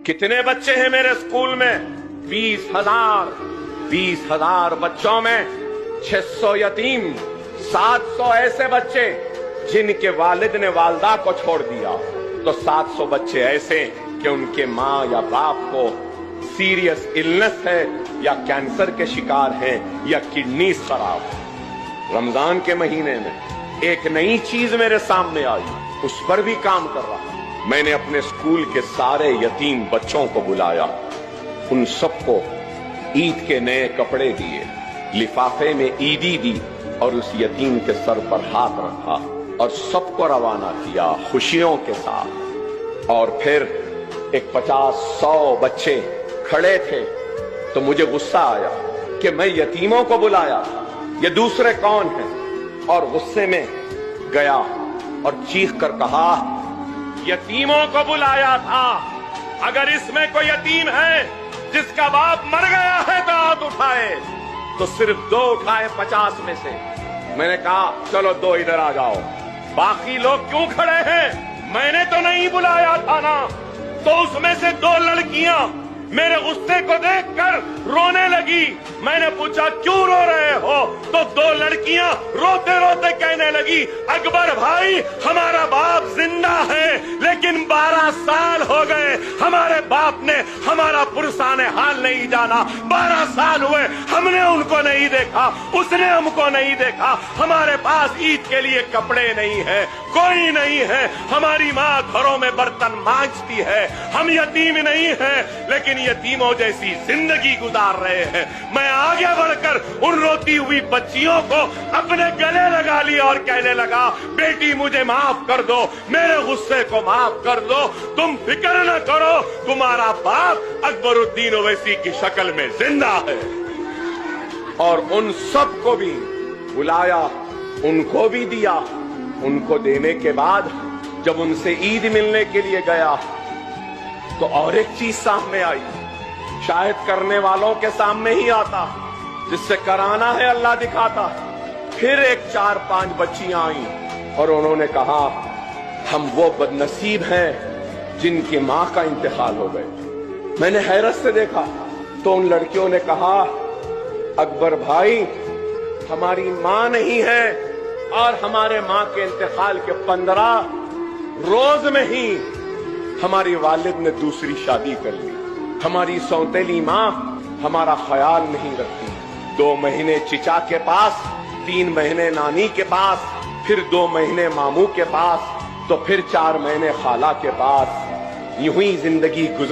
कितने बच्चे हैं मेरे स्कूल में? 20,000 बच्चों में 600 यतीम, 700 ऐसे बच्चे जिनके वालिद ने वालदा को छोड़ दिया, तो 700 बच्चे ऐसे कि उनके माँ या बाप को सीरियस इलनेस है या कैंसर के शिकार हैं या किडनी खराब है। रमजान के महीने में एक नई चीज मेरे सामने आई, उस पर भी काम कर रहा। मैंने अपने स्कूल के सारे यतीम बच्चों को बुलाया, उन सबको ईद के नए कपड़े दिए, लिफाफे में ईदी दी और उस यतीम के सर पर हाथ रखा और सबको रवाना किया खुशियों के साथ। और फिर एक 50-100 बच्चे खड़े थे, तो मुझे गुस्सा आया कि मैं यतीमों को बुलाया, ये दूसरे कौन हैं? और गुस्से में गया और चीख कर कहा, यतीमों को बुलाया था। अगर इसमें कोई यतीम है जिसका बाप मर गया है तो हाथ उठाए। तो सिर्फ 2 उठाए 50 में से। मैंने कहा चलो 2 इधर आ जाओ, बाकी लोग क्यों खड़े हैं? मैंने तो नहीं बुलाया था ना। तो उसमें से 2 लड़कियां मेरे गुस्से को देखकर रोने लगी। मैंने पूछा क्यों रो रहे हो? तो 2 लड़कियां रोते रोते कहने लगी, अकबर भाई हमारा बाप जिंदा है लेकिन 12 साल हो गए हमारे बाप ने हमारा पुरसाने हाल नहीं जाना। 12 साल हुए हमने उनको नहीं देखा, उसने हमको नहीं देखा। हमारे पास ईद के लिए कपड़े नहीं है, कोई नहीं है। हमारी माँ घरों में बर्तन मांजती है। हम यतीम नहीं हैं लेकिन यतीमों जैसी जिंदगी गुजार रहे हैं। मैं आगे बढ़कर उन रोती हुई बच्चियों को अपने गले लगा लिया और कहने लगा, बेटी मुझे माफ कर दो, मेरे गुस्से को माफ कर दो, तुम फिक्र न करो, तुम्हारा बाप अकबरुद्दीन ओवैसी की शक्ल में जिंदा है। और उन सब को भी बुलाया, उनको भी दिया। उनको देने के बाद जब उनसे ईद मिलने के लिए गया तो और एक चीज सामने आई, शायद करने वालों के सामने ही आता, जिससे कराना है अल्लाह दिखाता। फिर एक 4-5 बच्चियां आई और उन्होंने कहा, हम वो बदनसीब हैं जिनकी मां का इंतकाल हो गए। मैंने हैरत से देखा तो उन लड़कियों ने कहा, अकबर भाई हमारी मां नहीं है और हमारे मां के इंतकाल के 15 रोज में ही हमारी वालिद ने दूसरी शादी कर ली। हमारी सौतेली माँ हमारा ख्याल नहीं रखती। 2 महीने चिचा के पास, 3 महीने नानी के पास, फिर 2 महीने मामू के पास, तो फिर 4 महीने खाला के पास। यूं ही जिंदगी गुजर